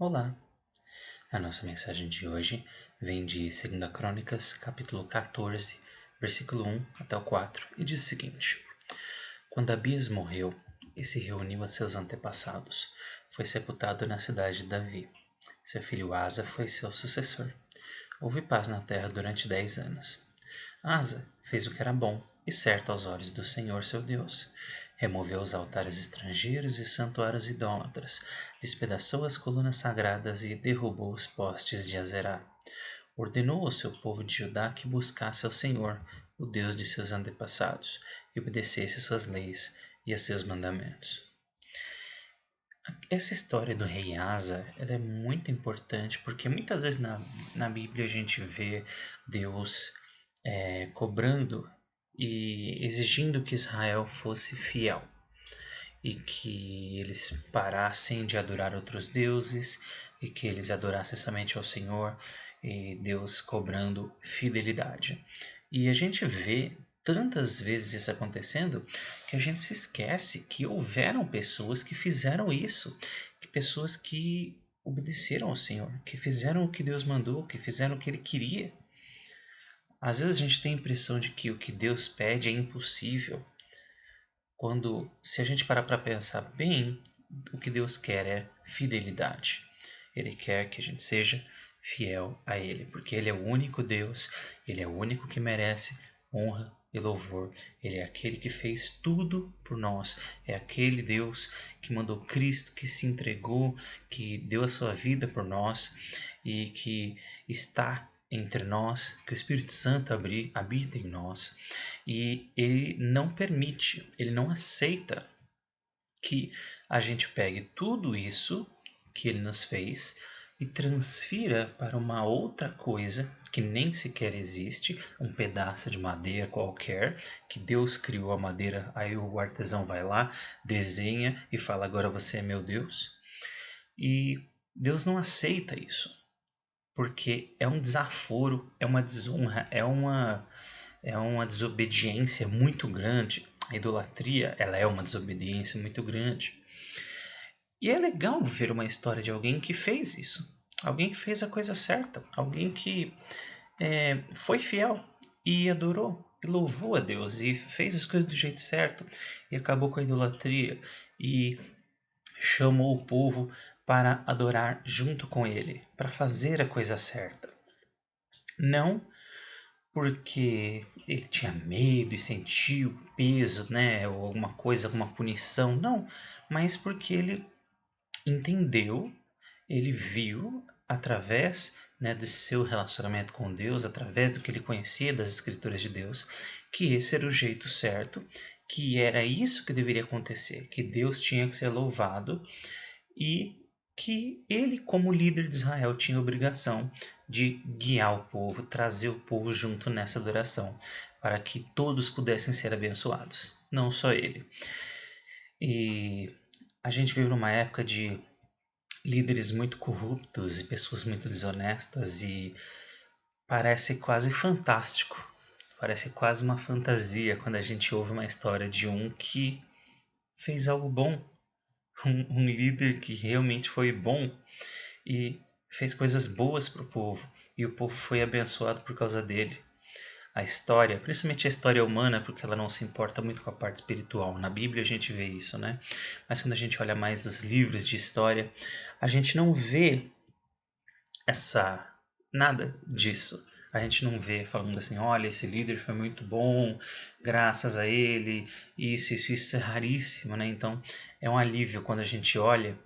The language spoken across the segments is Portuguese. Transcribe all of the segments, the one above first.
Olá! A nossa mensagem de hoje vem de 2 Crônicas, capítulo 14, versículo 1 até o 4, e diz o seguinte: Quando Abias morreu e se reuniu a seus antepassados, foi sepultado na cidade de Davi. Seu filho Asa foi seu sucessor. Houve paz na terra durante 10 anos. Asa fez o que era bom e certo aos olhos do Senhor seu Deus. Removeu os altares estrangeiros e os santuários idólatras, despedaçou as colunas sagradas e derrubou os postes de Azerá. Ordenou ao seu povo de Judá que buscasse ao Senhor, o Deus de seus antepassados, e obedecesse às suas leis e a seus mandamentos. Essa história do rei Asa, ela é muito importante porque muitas vezes na Bíblia a gente vê Deus cobrando e exigindo que Israel fosse fiel e que eles parassem de adorar outros deuses e que eles adorassem somente ao Senhor, e Deus cobrando fidelidade. E a gente vê tantas vezes isso acontecendo que a gente se esquece que houveram pessoas que fizeram isso, que pessoas que obedeceram ao Senhor, que fizeram o que Deus mandou, que fizeram o que Ele queria. Às vezes a gente tem a impressão de que o que Deus pede é impossível, quando, se a gente parar para pensar bem, o que Deus quer é fidelidade. Ele quer que a gente seja fiel a Ele, porque Ele é o único Deus, Ele é o único que merece honra e louvor. Ele é aquele que fez tudo por nós, é aquele Deus que mandou Cristo, que se entregou, que deu a sua vida por nós e que está entre nós, que o Espírito Santo habita em nós, e ele não permite, ele não aceita que a gente pegue tudo isso que ele nos fez e transfira para uma outra coisa que nem sequer existe, um pedaço de madeira qualquer, que Deus criou a madeira, aí o artesão vai lá, desenha e fala: agora você é meu Deus. E Deus não aceita isso, porque é um desaforo, é uma desonra, é uma desobediência muito grande. A idolatria, ela é uma desobediência muito grande. E é legal ver uma história de alguém que fez isso. Alguém que fez a coisa certa. Alguém que foi fiel e adorou e louvou a Deus e fez as coisas do jeito certo e acabou com a idolatria e chamou o povo para adorar junto com ele, para fazer a coisa certa. Não porque ele tinha medo e sentiu o peso, né, ou alguma coisa, alguma punição, não, mas porque ele entendeu, ele viu através, né, do seu relacionamento com Deus, através do que ele conhecia das Escrituras de Deus, que esse era o jeito certo, que era isso que deveria acontecer, que Deus tinha que ser louvado e que ele, como líder de Israel, tinha a obrigação de guiar o povo, trazer o povo junto nessa adoração, para que todos pudessem ser abençoados, não só ele. E a gente vive numa época de líderes muito corruptos e pessoas muito desonestas, e parece quase fantástico, parece quase uma fantasia quando a gente ouve uma história de um que fez algo bom, um líder que realmente foi bom e fez coisas boas para o povo, e o povo foi abençoado por causa dele. A história, principalmente a história humana, porque ela não se importa muito com a parte espiritual. Na Bíblia a gente vê isso, né? Mas quando a gente olha mais os livros de história, a gente não vê essa nada disso. A gente não vê falando assim: olha, esse líder foi muito bom, graças a ele, isso é raríssimo, né? Então é um alívio quando a gente olha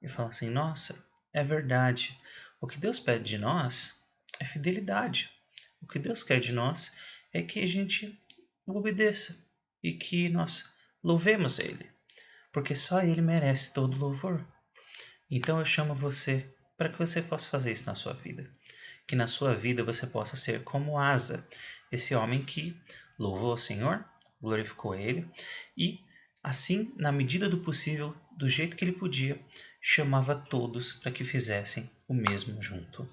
e fala assim: nossa, é verdade. O que Deus pede de nós é fidelidade. O que Deus quer de nós é que a gente o obedeça e que nós louvemos Ele, porque só Ele merece todo louvor. Então eu chamo você para que você possa fazer isso na sua vida. Que na sua vida você possa ser como Asa, esse homem que louvou o Senhor, glorificou Ele e, assim, na medida do possível, do jeito que ele podia, chamava todos para que fizessem o mesmo junto.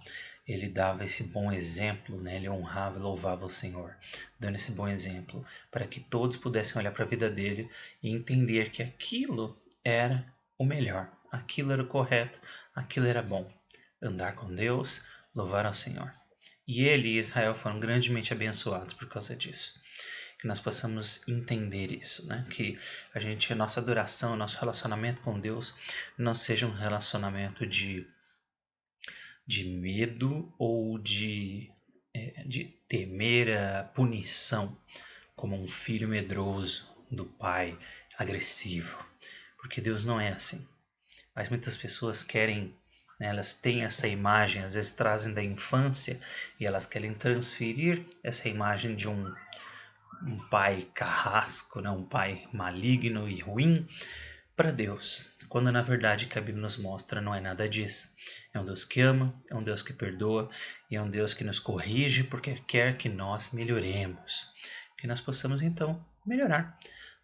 Ele dava esse bom exemplo, né? Ele honrava e louvava o Senhor, dando esse bom exemplo para que todos pudessem olhar para a vida dele e entender que aquilo era o melhor. aquilo era o correto, aquilo era bom. Andar com Deus, louvar ao Senhor. E ele e Israel foram grandemente abençoados por causa disso. Que nós possamos entender isso, né? Que a nossa adoração, nosso relacionamento com Deus não seja um relacionamento de medo ou de temer a punição, como um filho medroso do pai agressivo. Porque Deus não é assim. Mas muitas pessoas querem, né, elas têm essa imagem, às vezes trazem da infância e elas querem transferir essa imagem de um pai carrasco, né, um pai maligno e ruim para Deus, quando na verdade que a Bíblia nos mostra não é nada disso. É um Deus que ama, é um Deus que perdoa e é um Deus que nos corrige porque quer que nós melhoremos. Que nós possamos então melhorar,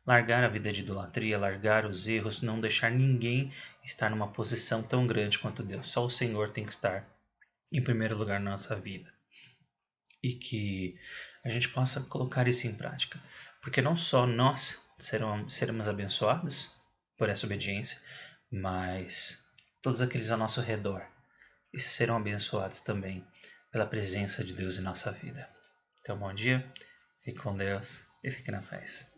largar a vida de idolatria, largar os erros, não deixar ninguém estar numa posição tão grande quanto Deus. Só o Senhor tem que estar em primeiro lugar na nossa vida. E que a gente possa colocar isso em prática. Porque não só nós seremos abençoados por essa obediência, mas todos aqueles ao nosso redor serão abençoados também pela presença de Deus em nossa vida. Então, bom dia, fique com Deus e fique na paz.